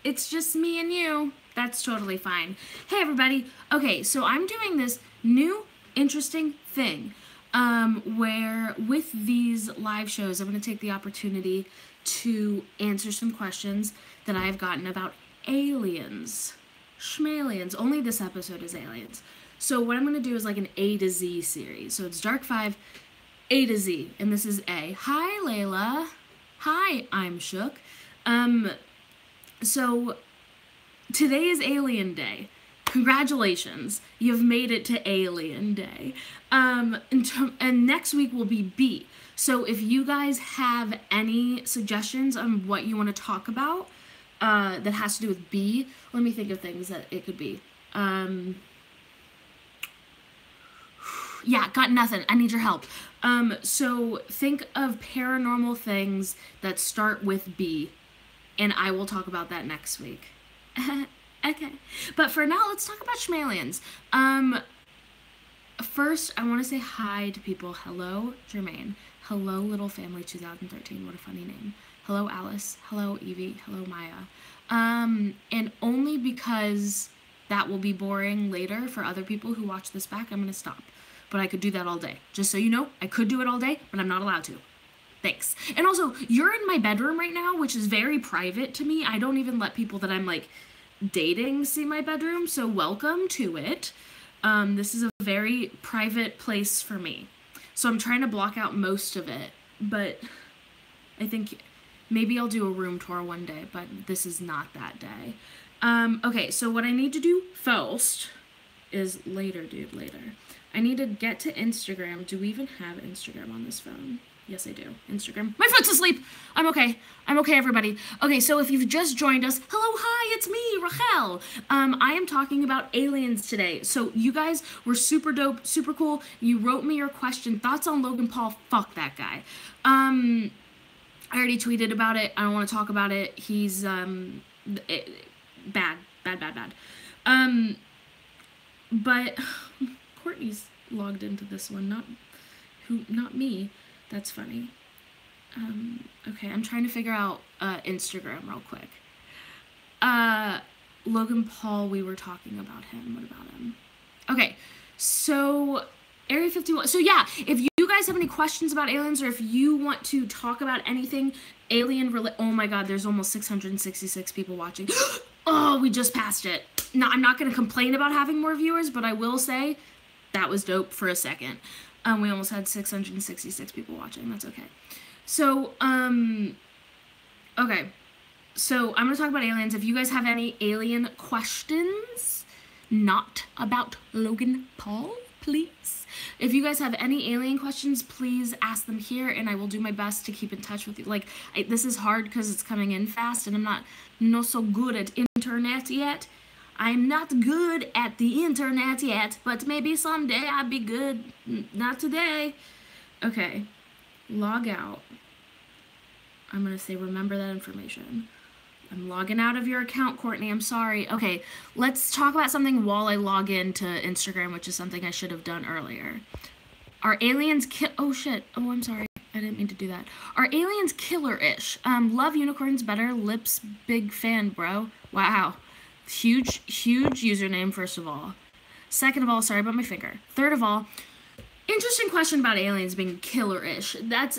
It's just me and you. That's totally fine. Hey, everybody. Okay, so I'm doing this new interesting thing where with these live shows, I'm going to take the opportunity to answer some questions that I've gotten about aliens. Schmalians. Only this episode is aliens. So what I'm going to do is like an A to Z series. So it's Dark 5, A to Z. And this is A. Hi, Layla. Hi, I'm Shook. So today is Alien Day. Congratulations. You've made it to Alien Day. And next week will be B. So if you guys have any suggestions on what you want to talk about that has to do with B, let me think of things that it could be. Yeah, got nothing. I need your help. So think of paranormal things that start with B, and I will talk about that next week. Okay. But for now, let's talk about Schmalians. First, I want to say hi to people. Hello, Jermaine. Hello, Little Family 2013. What a funny name. Hello, Alice. Hello, Evie. Hello, Maya. And only because that will be boring later for other people who watch this back, I'm going to stop. But I could do that all day. Just so you know, I could do it all day, but I'm not allowed to. Thanks. And also, you're in my bedroom right now, which is very private to me. I don't even let people that I'm, like, dating see my bedroom, so welcome to it. This is a very private place for me. So I'm trying to block out most of it, but I think maybe I'll do a room tour one day, but this is not that day. Okay, so what I need to do first is later. I need to get to Instagram. Do we even have Instagram on this phone? Yes, I do. Instagram. My foot's asleep. I'm okay. I'm okay, everybody. Okay, so if you've just joined us, hello, hi, it's me, Rachel. I am talking about aliens today. So you guys were super dope, super cool. You wrote me your question. Thoughts on Logan Paul? Fuck that guy. I already tweeted about it. I don't want to talk about it. He's, bad. But Courtney's logged into this one, not me. That's funny. Okay, I'm trying to figure out Instagram real quick. Logan Paul, we were talking about him. What about him? Okay, so Area 51. So yeah, if you guys have any questions about aliens, or if you want to talk about anything oh my god, there's almost 666 people watching. Oh, we just passed it. Now, I'm not going to complain about having more viewers, but I will say that was dope for a second. We almost had 666 people watching. That's okay. So, okay. So, I'm going to talk about aliens. If you guys have any alien questions, not about Logan Paul, please. If you guys have any alien questions, please ask them here, and I will do my best to keep in touch with you. Like, this is hard because it's coming in fast, and I'm not so good at internet yet. I'm not good at the internet yet, but maybe someday I'll be good. Not today. Okay. Log out. I'm going to say remember that information. I'm logging out of your account, Courtney. I'm sorry. Okay, let's talk about something while I log into Instagram, which is something I should have done earlier. Are aliens oh, shit. Oh, I'm sorry. I didn't mean to do that. Are aliens killer-ish? Love unicorns better. Lips, big fan, bro. Wow. Huge username, first of all. Second of all, sorry about my finger. Third of all, interesting question about aliens being killer-ish. That's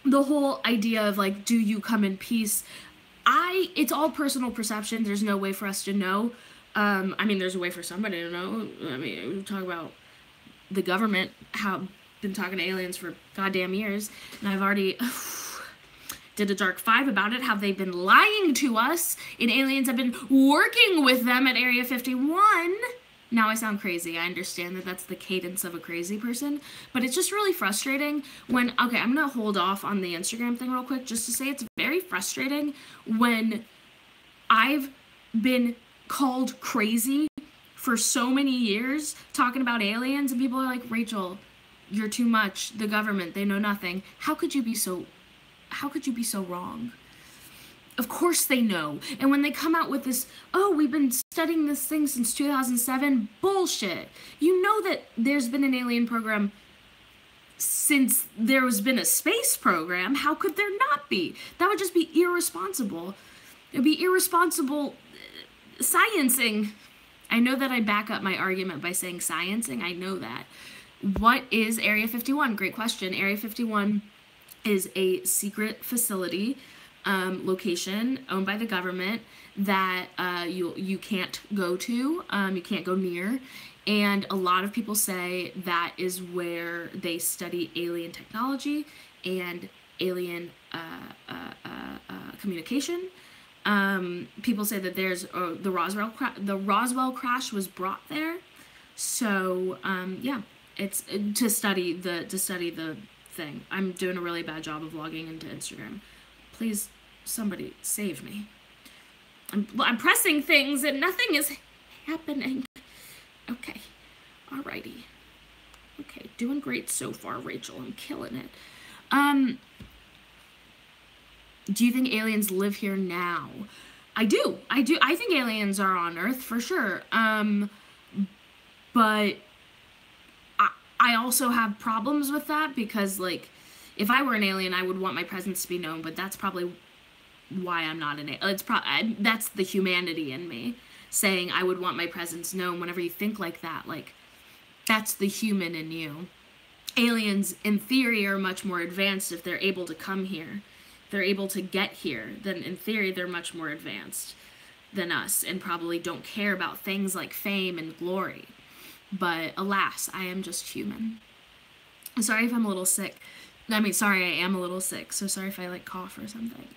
the whole idea of, like, do you come in peace? It's all personal perception. There's no way for us to know. I mean, there's a way for somebody to know. I mean, we talk about the government, been talking to aliens for goddamn years, and I've already did a Dark 5 about it, how they've been lying to us, and aliens have been working with them at Area 51. Now I sound crazy. I understand that that's the cadence of a crazy person, but it's just really frustrating when, okay, I'm going to hold off on the Instagram thing real quick just to say it's very frustrating when I've been called crazy for so many years talking about aliens, and people are like, Rachel, you're too much. The government, they know nothing. How could you be so wrong? Of course they know. And when they come out with this, oh, we've been studying this thing since 2007, bullshit. You know that there's been an alien program since there has been a space program. How could there not be? That would just be irresponsible. It'd be irresponsible sciencing. I know that I back up my argument by saying sciencing. I know that. What is Area 51? Great question. Area 51 is a secret facility location owned by the government that you can't go to, you can't go near, and a lot of people say that is where they study alien technology and alien communication. People say that there's the Roswell crash was brought there, so yeah, it's to study the thing. I'm doing a really bad job of logging into Instagram. Please, somebody save me. I'm pressing things and nothing is happening. Okay, alrighty. Okay, doing great so far, Rachel. I'm killing it. Do you think aliens live here now? I do. I think aliens are on Earth for sure. But I also have problems with that because, like, if I were an alien, I would want my presence to be known, but that's probably why I'm not an alien. That's the humanity in me saying I would want my presence known. Whenever you think like that, like, that's the human in you. Aliens, in theory, are much more advanced if they're able to come here. If they're able to get here, then in theory, they're much more advanced than us and probably don't care about things like fame and glory. But alas, I am just human. I'm sorry if I'm a little sick. I mean, sorry, I am a little sick, so sorry if I, like, cough or something.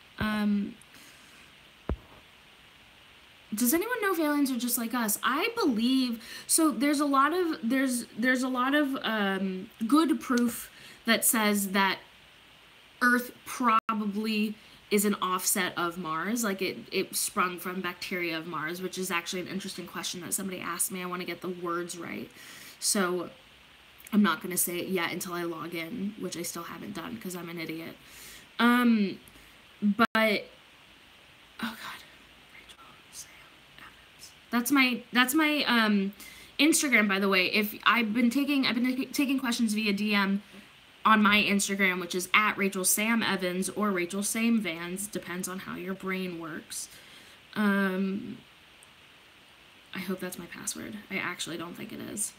Does anyone know if aliens are just like us? I believe, so there's a lot of good proof that says that Earth probably is an offset of Mars, like it sprung from bacteria of Mars, which is actually an interesting question that somebody asked me. I want to get the words right, so I'm not going to say it yet until I log in, which I still haven't done because I'm an idiot. But, oh god, Rachel Sam Evans. That's my Instagram, by the way. If I've been taking questions via DM on my Instagram, which is at Rachel Sam Evans or Rachel Sam Vans, depends on how your brain works. I hope that's my password. I actually don't think it is.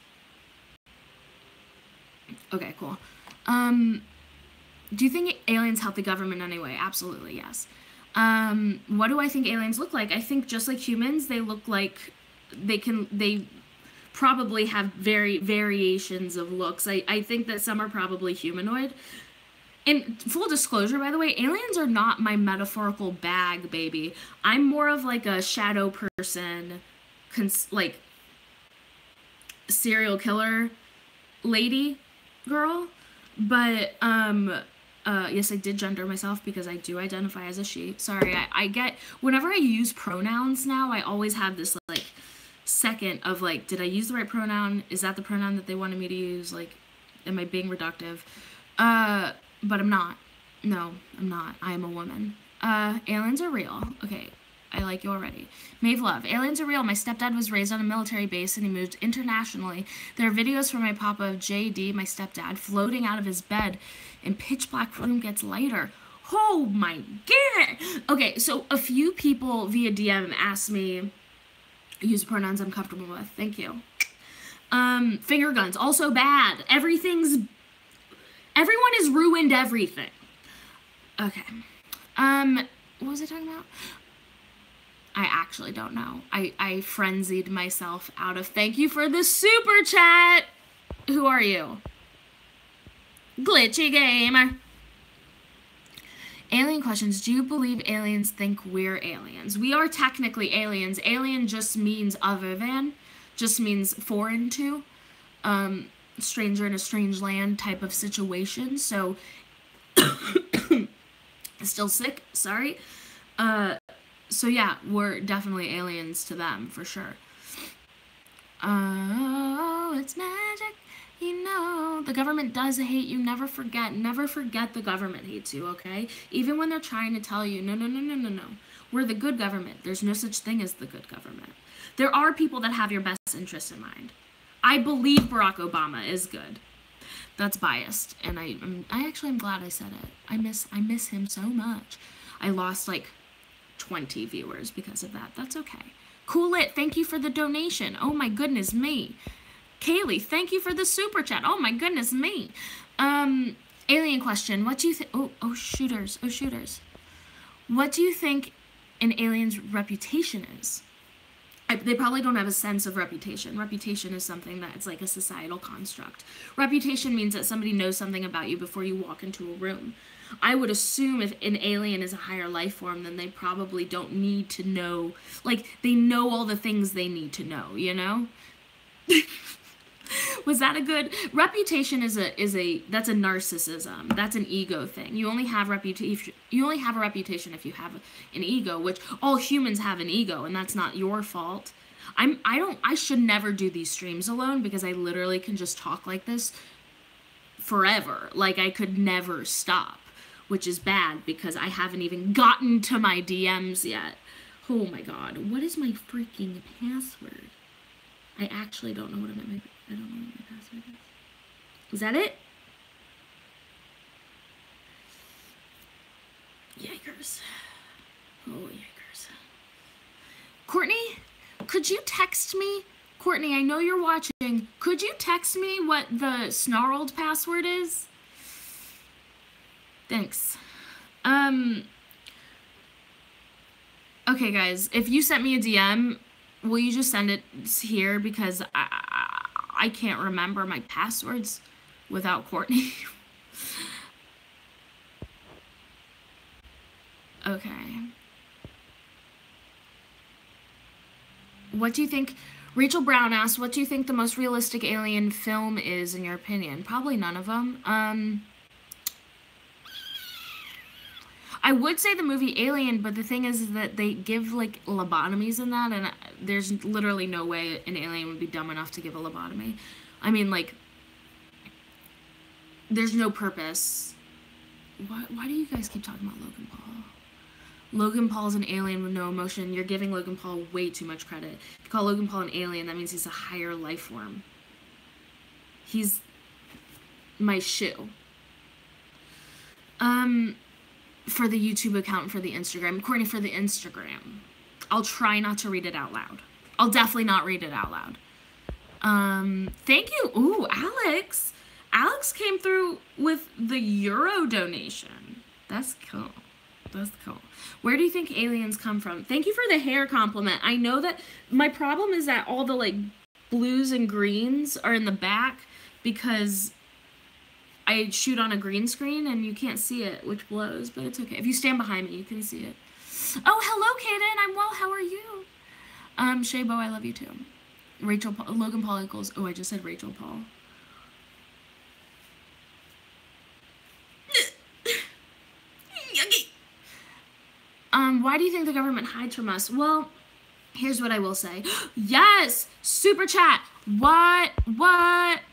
Okay, cool. Do you think aliens help the government in any way? Absolutely, yes. What do I think aliens look like? I think just like humans, they look like they probably have variations of looks. I think that some are probably humanoid. In full disclosure, by the way, aliens are not my metaphorical bag, baby. I'm more of like a shadow person, like serial killer lady girl. But yes, I did gender myself because I do identify as a she. Sorry, I get, whenever I use pronouns now, I always have this like second of like, did I use the right pronoun? Is that the pronoun that they wanted me to use? Like, am I being reductive? But I'm not. No, I'm not. I am a woman. Aliens are real. Okay, I like you already. Maeve Love. Aliens are real. My stepdad was raised on a military base and he moved internationally. There are videos from my papa of JD, my stepdad, floating out of his bed and pitch black room gets lighter. Oh my god! Okay, so a few people via DM asked me, use pronouns I'm comfortable with. Thank you. Finger guns, also bad. Everyone has ruined everything. Okay. What was I talking about? I actually don't know. I frenzied myself out of thank you for the super chat. Who are you? Glitchy Gamer. Alien questions. Do you believe aliens think we're aliens? We are technically aliens. Alien just means other than, just means foreign to, stranger in a strange land type of situation. So, still sick, sorry. So yeah, we're definitely aliens to them, for sure. Oh, it's magic. You know, the government does hate you. Never forget the government hates you, okay? Even when they're trying to tell you, no. We're the good government. There's no such thing as the good government. There are people that have your best interest in mind. I believe Barack Obama is good. That's biased, and I actually am glad I said it. I miss him so much. I lost like 20 viewers because of that. That's okay. Cool it. Thank you for the donation. Oh my goodness me. Kaylee, thank you for the super chat. Oh my goodness me. Alien question. What do you think? Oh, shooters. Oh, shooters. What do you think an alien's reputation is? They probably don't have a sense of reputation. Reputation is something that it's like a societal construct. Reputation means that somebody knows something about you before you walk into a room. I would assume if an alien is a higher life form, then they probably don't need to know, like, they know all the things they need to know, you know? Was that a good reputation? That's a narcissism. That's an ego thing. You only have a reputation if you have an ego, which all humans have an ego, and that's not your fault. I should never do these streams alone because I literally can just talk like this forever. Like, I could never stop, which is bad because I haven't even gotten to my DMs yet. Oh my god, what is my freaking password? I actually don't know what I don't know what my password is. Is that it? Yikers. Oh, yikers. Courtney, could you text me? Courtney, I know you're watching. Could you text me what the Snarled password is? Thanks. Okay, guys, if you sent me a DM, will you just send it here because I can't remember my passwords without Courtney. Okay. What do you think? Rachel Brown asked, what do you think the most realistic alien film is in your opinion? Probably none of them. I would say the movie Alien, but the thing is that they give, like, lobotomies in that, and there's literally no way an alien would be dumb enough to give a lobotomy. I mean, like, there's no purpose. Why do you guys keep talking about Logan Paul? Logan Paul's an alien with no emotion. You're giving Logan Paul way too much credit. If you call Logan Paul an alien, that means he's a higher life form. He's my shoe. For the YouTube account, for the Instagram. Courtney, for the Instagram. I'll try not to read it out loud. I'll definitely not read it out loud. Thank you. Ooh, Alex. Alex came through with the Euro donation. That's cool. That's cool. Where do you think aliens come from? Thank you for the hair compliment. I know that my problem is that all the, like, blues and greens are in the back because I shoot on a green screen and you can't see it, which blows, but it's okay. If you stand behind me, you can see it. Oh, hello, Kaden. I'm well. How are you? Shaybo, I love you too. Logan Paul equals, oh, I just said Rachel Paul. Yucky. Why do you think the government hides from us? Well, here's what I will say. Yes! Super chat! What?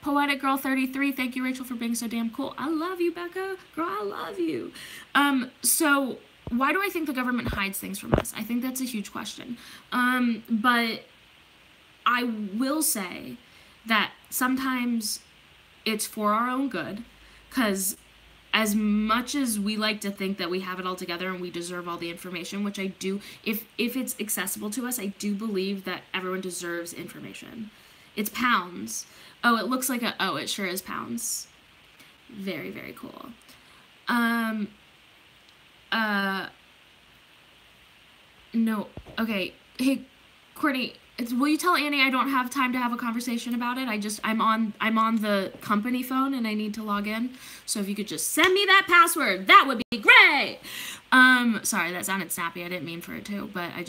Poetic Girl 33, thank you, Rachel, for being so damn cool. I love you, Becca. Girl, I love you. So, why do I think the government hides things from us? I think that's a huge question. But I will say that sometimes it's for our own good, because as much as we like to think that we have it all together and we deserve all the information, which I do, if it's accessible to us, I do believe that everyone deserves information. It's pounds. Oh, it looks like oh, it sure is pounds. Very, very cool. No, okay. Hey, Courtney, will you tell Annie I don't have time to have a conversation about it? I'm on the company phone and I need to log in. So if you could just send me that password, that would be great. Sorry, that sounded snappy. I didn't mean for it to, but I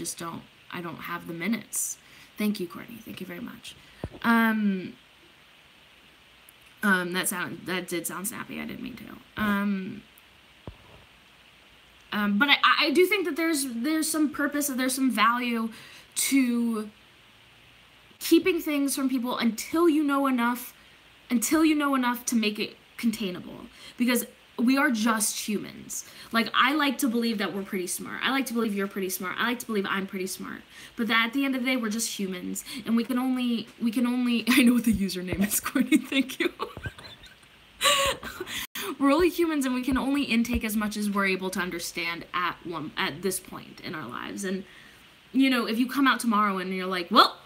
don't have the minutes. Thank you, Courtney. Thank you very much. That did sound snappy. I didn't mean to. But I do think that there's some purpose, there's some value to keeping things from people until you know enough to make it containable, because we are just humans. Like, I like to believe that we're pretty smart. I like to believe you're pretty smart. I like to believe I'm pretty smart. But that at the end of the day, we're just humans, and we can only I know what the username is, Courtney, thank you. We're only humans, and we can only intake as much as we're able to understand at this point in our lives. And you know, if you come out tomorrow and you're like, well,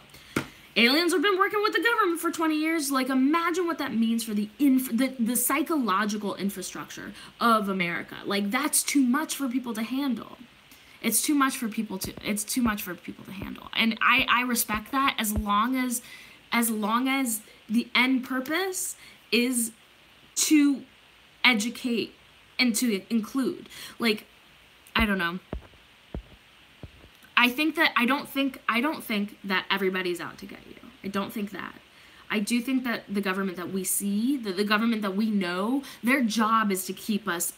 aliens have been working with the government for 20 years, like, imagine what that means for the psychological infrastructure of America. Like, that's too much for people to handle. It's too much for people to handle. And I respect that, as long as the end purpose is to educate and to include. Like, I don't know. I don't think that everybody's out to get you. I don't think that. I do think that the government that we see, the government that we know, their job is to keep us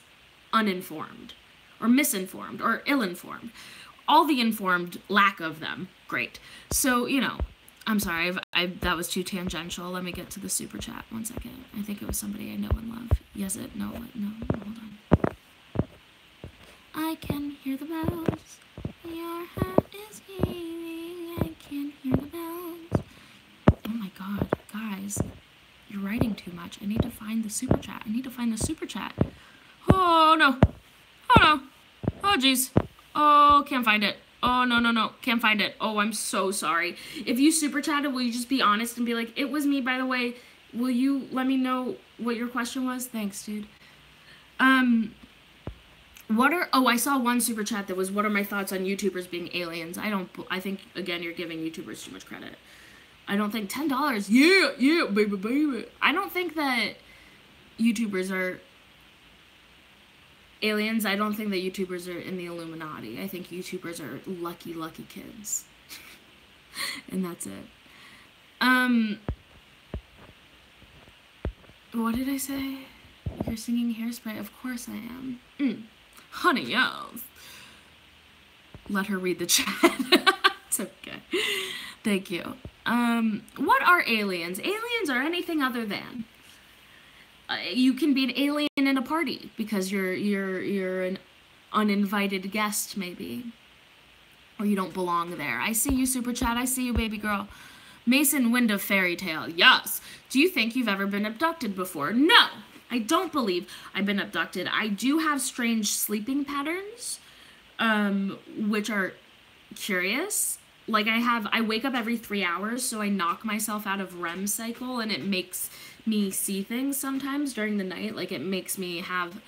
uninformed or misinformed or ill-informed. All the informed, lack of them. Great. So, you know, I'm sorry, that was too tangential. Let me get to the super chat. 1 second. I think it was somebody I know and love. Yes, no, hold on. I can hear the bells. Your heart is beating. I can hear the bells. Oh my god, guys. You're writing too much. I need to find the super chat. Oh no. Oh no. Oh jeez. Oh, can't find it. Oh, no. Can't find it. Oh, I'm so sorry. If you super chatted, will you just be honest and be like, it was me, by the way. Will you let me know what your question was? Thanks, dude. I saw one super chat that was, what are my thoughts on YouTubers being aliens? I think, again, you're giving YouTubers too much credit. I don't think $10. Yeah, baby. I don't think that YouTubers are aliens. I don't think that YouTubers are in the Illuminati. I think YouTubers are lucky kids. And that's it. What did I say? You're singing Hairspray? Of course I am. Honey, yes. Let her read the chat. It's okay. Thank you. What are aliens? Aliens are anything other than. You can be an alien in a party because you're an uninvited guest, maybe, or you don't belong there. I see you, super chat. I see you, baby girl. Mason Wind of Fairy Tale. Yes. Do you think you've ever been abducted before? No, I don't believe I've been abducted. I do have strange sleeping patterns, which are curious. Like, I wake up every 3 hours, so I knock myself out of REM cycle, and it makes me see things sometimes during the night. Like, it makes me have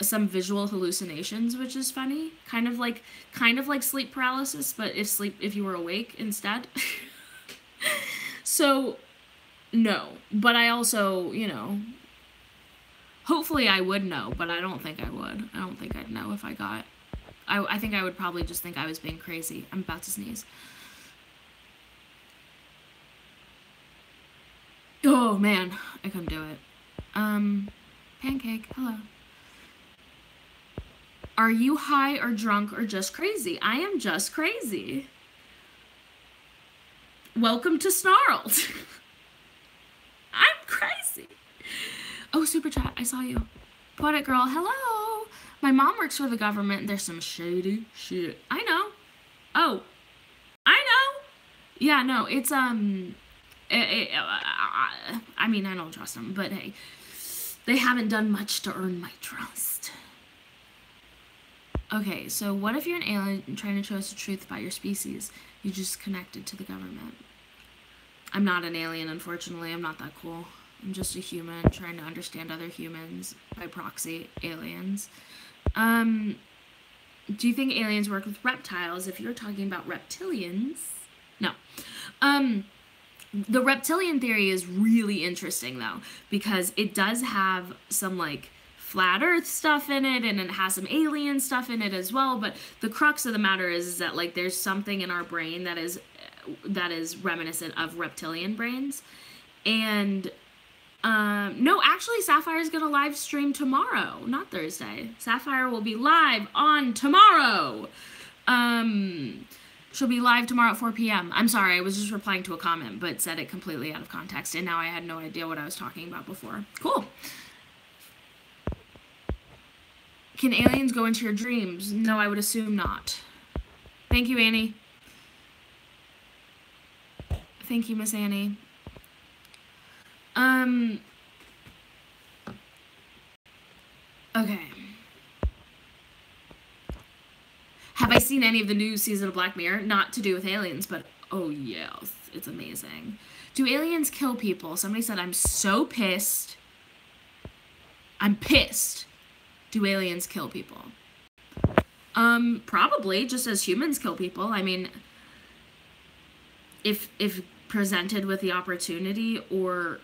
some visual hallucinations, which is funny. Kind of like sleep paralysis, but if you were awake instead. So, no. But I also, you know, hopefully I would know, but I don't think I would. I don't think I'd know if I got... I think I would probably just think I was being crazy. I'm about to sneeze. Oh, man. I couldn't do it. Pancake, hello. Are you high or drunk or just crazy? I am just crazy. Welcome to Snarled. I'm crazy. Oh, super chat. I saw you. Poetic girl, hello. My mom works for the government. There's some shady shit. I know. Oh, I know. Yeah, no, it's, I mean, I don't trust them, but hey, they haven't done much to earn my trust. Okay, so what if you're an alien trying to show us the truth about your species? You just connected to the government. I'm not an alien, unfortunately. I'm not that cool. I'm just a human trying to understand other humans, by proxy, aliens. Do you think aliens work with reptiles? If you're talking about reptilians, no. The reptilian theory is really interesting, though, because it does have some, like, flat earth stuff in it, and it has some alien stuff in it as well, but the crux of the matter is that, like, there's something in our brain that is reminiscent of reptilian brains. And no, actually, Sapphire's gonna live stream tomorrow, not Thursday. Sapphire will be live on tomorrow. She'll be live tomorrow at 4 p.m. I'm sorry, I was just replying to a comment, but said it completely out of context, and now I had no idea what I was talking about before. Cool. Can aliens go into your dreams? No, I would assume not. Thank you, Annie. Thank you, Miss Annie. Okay. Have I seen any of the new season of Black Mirror? Not to do with aliens, but oh yes, it's amazing. Do aliens kill people? Somebody said, I'm so pissed. I'm pissed. Do aliens kill people? Probably, just as humans kill people. I mean, if presented with the opportunity or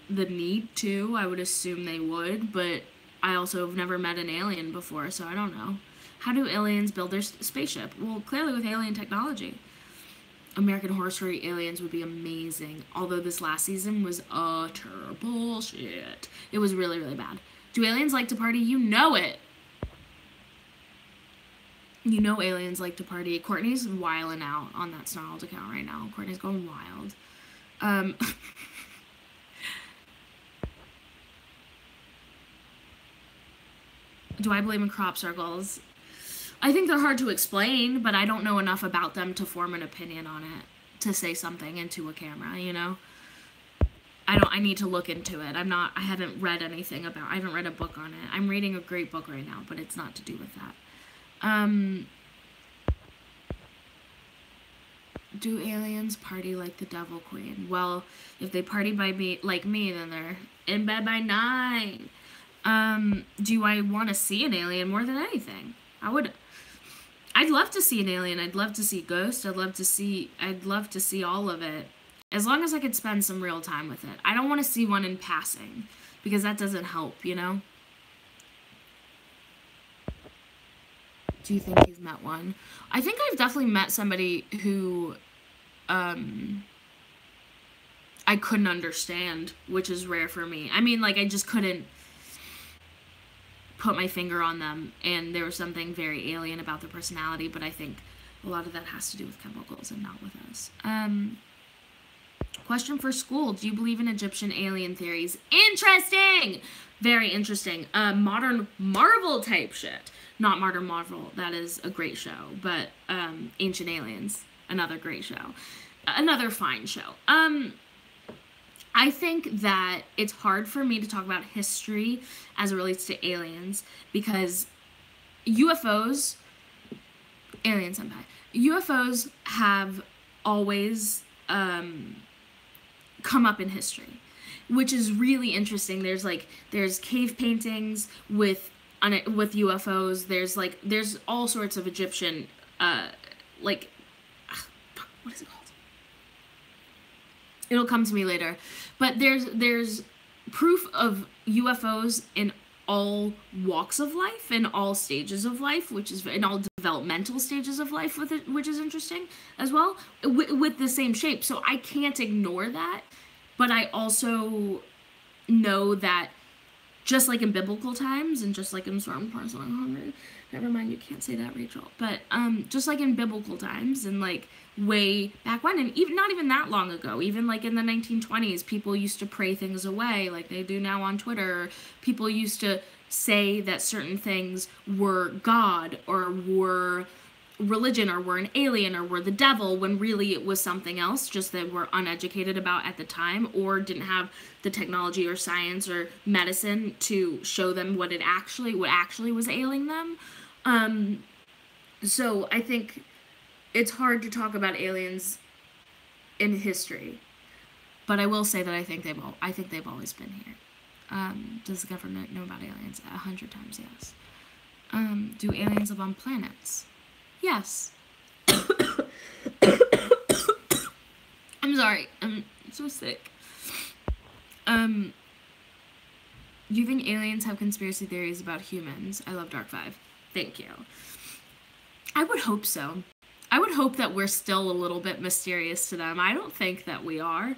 the need to, I would assume they would, but I also have never met an alien before, so I don't know. How do aliens build their spaceship? Well, clearly with alien technology. American Horror Story aliens would be amazing, although this last season was utter bullshit. It was really, really bad. Do aliens like to party? You know it. You know aliens like to party. Courtney's wilding out on that Snarled account right now. Courtney's going wild. Do I believe in crop circles? I think they're hard to explain, but I don't know enough about them to form an opinion on it, to say something into a camera, you know? I need to look into it. I haven't read anything I haven't read a book on it. I'm reading a great book right now, but it's not to do with that. Do aliens party like the Devil Queen? Well, if they party like me, then they're in bed by 9. Do I want to see an alien more than anything? I'd love to see an alien. I'd love to see ghosts. I'd love to see all of it. As long as I could spend some real time with it. I don't want to see one in passing, because that doesn't help, you know? Do you think you've met one? I think I've definitely met somebody who, I couldn't understand, which is rare for me. I mean, like, I just couldn't put my finger on them, and there was something very alien about their personality, but I think a lot of that has to do with chemicals and not with us. Question for school. Do you believe in Egyptian alien theories? Interesting! Very interesting. Modern Marvel type shit. Not Modern Marvel. That is a great show. But Ancient Aliens. Another great show. Another fine show. I think that it's hard for me to talk about history as it relates to aliens, because UFOs, Alien Senpai, UFOs have always come up in history, which is really interesting. There's cave paintings with UFOs. There's all sorts of Egyptian what is it called? It'll come to me later. But there's proof of UFOs in all walks of life, in all stages of life, which is in all developmental stages of life with it, which is interesting as well, with the same shape. So I can't ignore that, but I also know that just like in biblical times, and just like in certain parts of hungry, never mind, you can't say that, Rachel, but just like in biblical times, and like way back when, and even not even that long ago, even like in the 1920s, people used to pray things away like they do now on Twitter. People used to say that certain things were God, or were religion, or were an alien, or were the devil, when really it was something else, just that we're uneducated about at the time, or didn't have the technology or science or medicine to show them what actually was ailing them. So I think it's hard to talk about aliens in history, but I will say that I think they've always been here. Does the government know about aliens? 100 times yes. Do aliens live on planets? Yes. I'm sorry. I'm so sick. Do you think aliens have conspiracy theories about humans? I love Dark 5. Thank you. I would hope so. I would hope that we're still a little bit mysterious to them. I don't think that we are.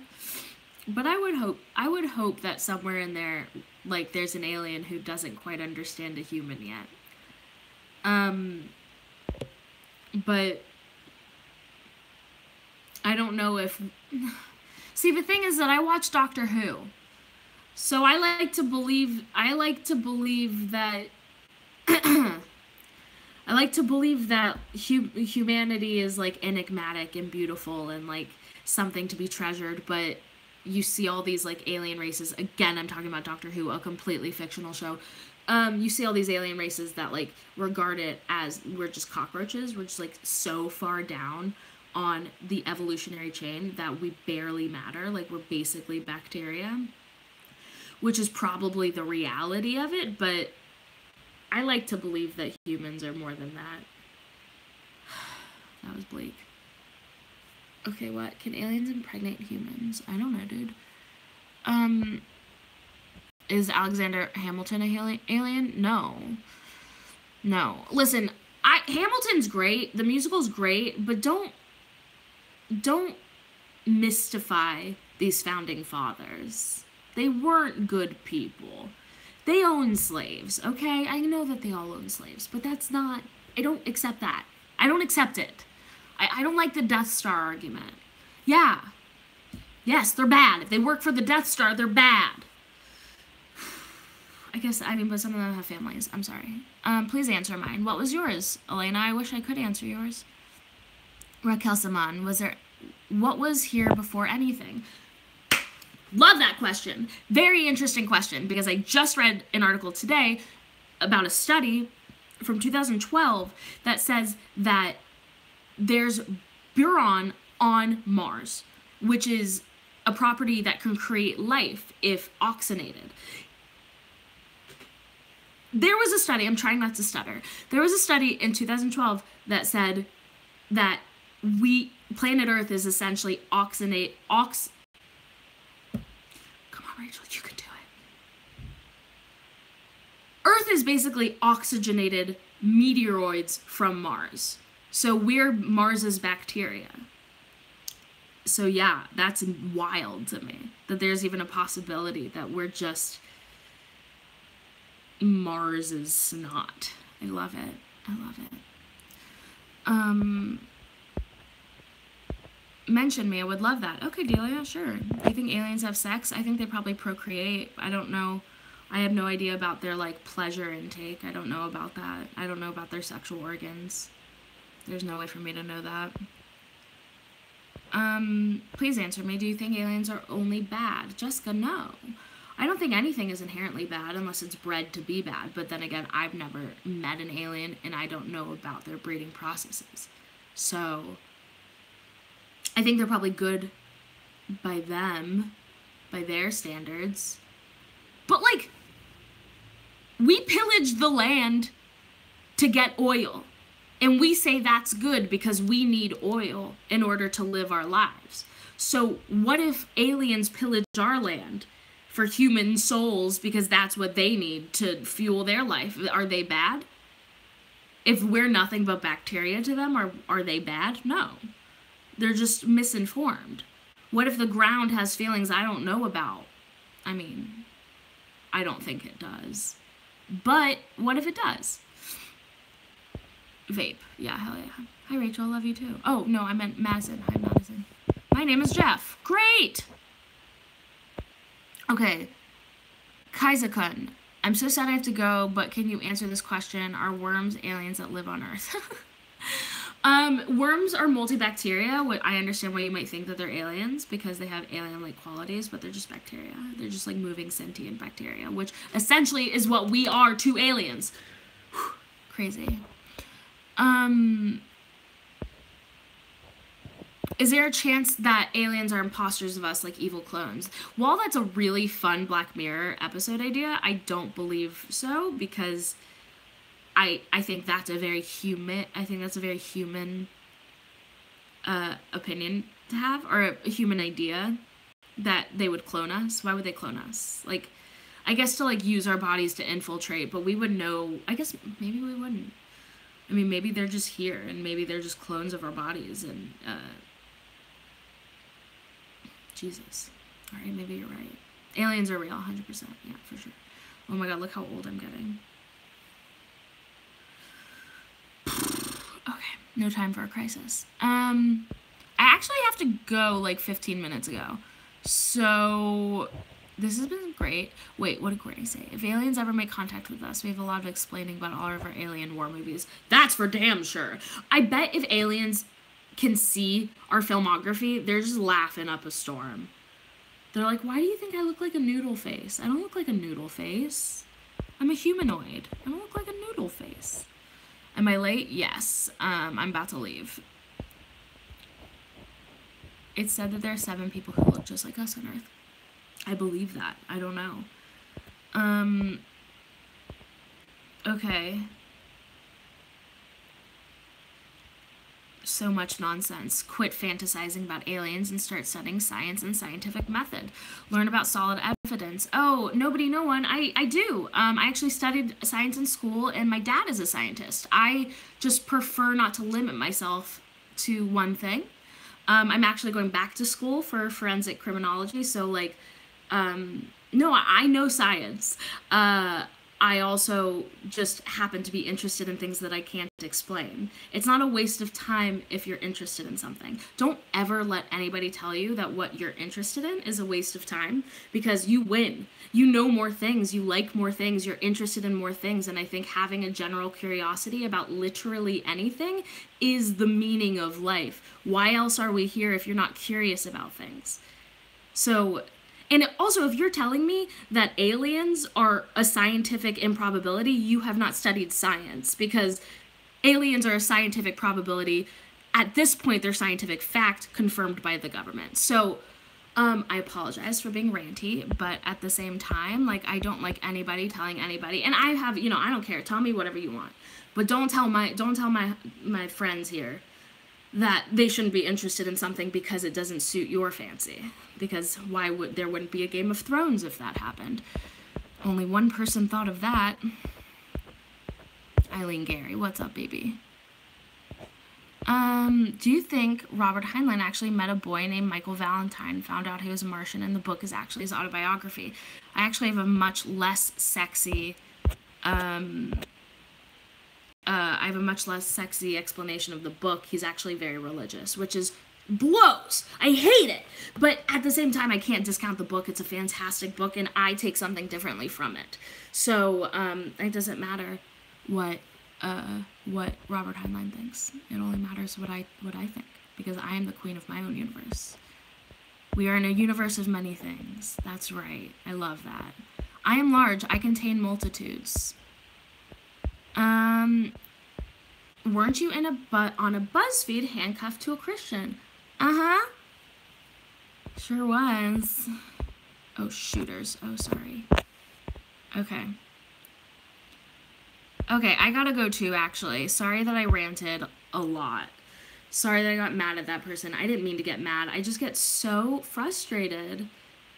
But I would hope that somewhere in there, like, there's an alien who doesn't quite understand a human yet. But I don't know if... See, the thing is that I watch Doctor Who. So I like to believe that... I like to believe that humanity is, like, enigmatic and beautiful and, like, something to be treasured, but you see all these, like, alien races. Again, I'm talking about Doctor Who, a completely fictional show. You see all these alien races that, like, regard it as we're just cockroaches. We're just, like, so far down on the evolutionary chain that we barely matter. Like, we're basically bacteria, which is probably the reality of it, but I like to believe that humans are more than that. That was bleak. Okay, what? Can aliens impregnate humans? I don't know, dude. Is Alexander Hamilton a alien? No. No. Listen, Hamilton's great. The musical's great, but don't mystify these founding fathers. They weren't good people. They owned slaves, okay? I know that they all own slaves, but that's not... I don't accept that. I don't accept it. I don't like the Death Star argument. Yeah. Yes, they're bad. If they work for the Death Star, they're bad. I guess, I mean, but some of them have families. I'm sorry. Please answer mine. What was yours, Elena? I wish I could answer yours. Raquel Saman, what was here before anything? Love that question. Very interesting question, because I just read an article today about a study from 2012 that says that there's boron on Mars, which is a property that can create life if oxygenated. There was a study, I'm trying not to stutter, there was a study in 2012 that said that planet Earth is essentially Come on, Rachel, you can do it. Earth is basically oxygenated meteoroids from Mars. So we're Mars's bacteria. So yeah, that's wild to me, that there's even a possibility that we're just Mars's snot. I love it. I love it. Mention me. I would love that. Okay, Delia, sure. Do you think aliens have sex? I think they probably procreate. I don't know. I have no idea about their, like, pleasure intake. I don't know about that. I don't know about their sexual organs. There's no way for me to know that. Please answer me. Do you think aliens are only bad? Jessica, no. I don't think anything is inherently bad unless it's bred to be bad. But then again, I've never met an alien and I don't know about their breeding processes. So I think they're probably good by them, by their standards. But, like, we pillaged the land to get oil. And we say that's good because we need oil in order to live our lives. So what if aliens pillage our land for human souls because that's what they need to fuel their life? Are they bad? If we're nothing but bacteria to them, are they bad? No. They're just misinformed. What if the ground has feelings I don't know about? I mean, I don't think it does. But what if it does? Vape. Yeah, hell yeah. Hi, Rachel. Love you too. Oh, no, I meant Madison. Hi, Madison. My name is Jeff. Great! Okay. Kaizakun. I'm so sad I have to go, but can you answer this question? Are worms aliens that live on Earth? Worms are multibacteria. I understand why you might think that they're aliens, because they have alien-like qualities, but they're just bacteria. They're just, like, moving sentient bacteria, which essentially is what we are to aliens. Whew, crazy. Is there a chance that aliens are imposters of us, like evil clones? While that's a really fun Black Mirror episode idea, I don't believe so, because I think that's a very human, opinion to have, or a human idea that they would clone us. Why would they clone us? Like, I guess to, like, use our bodies to infiltrate, but we would know, I guess maybe we wouldn't. I mean, maybe they're just here, and maybe they're just clones of our bodies, and, Jesus. Alright, maybe you're right. Aliens are real, 100%. Yeah, for sure. Oh my god, look how old I'm getting. Okay, no time for a crisis. I actually have to go, like, 15 minutes ago. So, this has been great. Wait, what did Courtney say? If aliens ever make contact with us, we have a lot of explaining about all of our alien war movies. That's for damn sure. I bet if aliens can see our filmography, they're just laughing up a storm. They're like, why do you think I look like a noodle face? I don't look like a noodle face. I'm a humanoid. I don't look like a noodle face. Am I late? Yes. I'm about to leave. It's said that there are 7 people who look just like us on Earth. I believe that. I don't know. Okay. So much nonsense. Quit fantasizing about aliens and start studying science and scientific method. Learn about solid evidence. Oh, nobody, no one. I do. I actually studied science in school, and my dad is a scientist. I just prefer not to limit myself to one thing. I'm actually going back to school for forensic criminology, so, like, no, I know science. I also just happen to be interested in things that I can't explain. It's not a waste of time if you're interested in something. Don't ever let anybody tell you that what you're interested in is a waste of time, because you win. You know more things, you like more things, you're interested in more things, and I think having a general curiosity about literally anything is the meaning of life. Why else are we here if you're not curious about things? So... And also, if you're telling me that aliens are a scientific improbability, you have not studied science, because aliens are a scientific probability. At this point, they're scientific fact confirmed by the government. So, I apologize for being ranty, but at the same time, like, I don't like anybody telling anybody, and I have, you know, I don't care. Tell me whatever you want, but don't tell my friends here that they shouldn't be interested in something because it doesn't suit your fancy. Because there wouldn't be a Game of Thrones if that happened. Only one person thought of that. Eileen Gary, what's up, baby? Do you think Robert Heinlein actually met a boy named Michael Valentine, found out he was a Martian, and the book is actually his autobiography? I actually have a much less sexy, explanation of the book. He's actually very religious, which is blows. I hate it. But at the same time, I can't discount the book. It's a fantastic book, and I take something differently from it. So, it doesn't matter what Robert Heinlein thinks. It only matters what I think, because I am the queen of my own universe. We are in a universe of many things. That's right. I love that. I am large. I contain multitudes. Weren't you on a BuzzFeed handcuffed to a Christian? Uh-huh. Sure was. Oh, shooters. Oh, sorry. Okay. Okay, I gotta go too, actually. Sorry that I ranted a lot. Sorry that I got mad at that person. I didn't mean to get mad. I just get so frustrated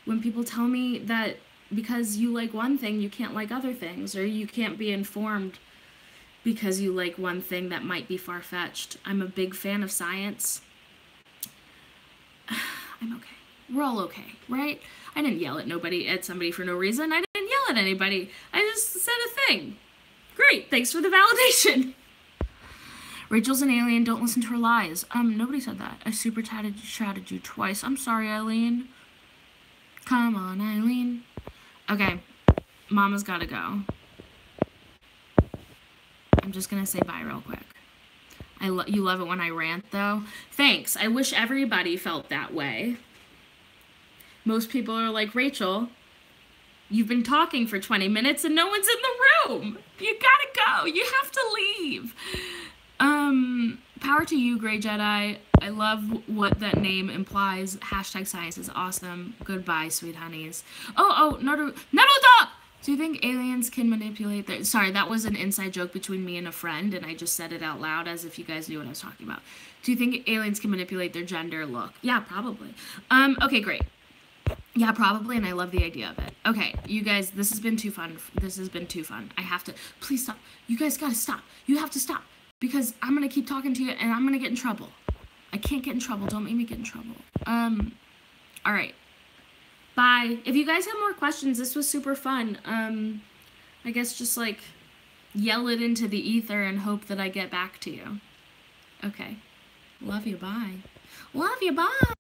when people tell me that because you like one thing, you can't like other things, or you can't be informed because you like one thing that might be far-fetched. I'm a big fan of science. I'm okay. We're all okay, right? I didn't yell at somebody for no reason. I didn't yell at anybody. I just said a thing. Great, thanks for the validation. Rachel's an alien, don't listen to her lies. Nobody said that. I super chatted you twice. I'm sorry, Eileen. Come on, Eileen. Okay, Mama's gotta go. I'm just gonna say bye real quick. You love it when I rant, though? Thanks. I wish everybody felt that way. Most people are like, Rachel, you've been talking for 20 minutes and no one's in the room. You gotta go. You have to leave. Power to you, Grey Jedi. I love what that name implies. Hashtag science is awesome. Goodbye, sweet honeys. Oh, Naruto. Do you think aliens can manipulate their... Sorry, that was an inside joke between me and a friend, and I just said it out loud as if you guys knew what I was talking about. Do you think aliens can manipulate their gender look? Yeah, probably. Okay, great. Yeah, probably, and I love the idea of it. Okay, you guys, this has been too fun. This has been too fun. I have to... Please stop. You guys gotta stop. You have to stop, because I'm gonna keep talking to you, and I'm gonna get in trouble. I can't get in trouble. Don't make me get in trouble. All right. Bye. If you guys have more questions, this was super fun. I guess just, like, yell it into the ether and hope that I get back to you. Okay. Love you. Bye. Love you. Bye.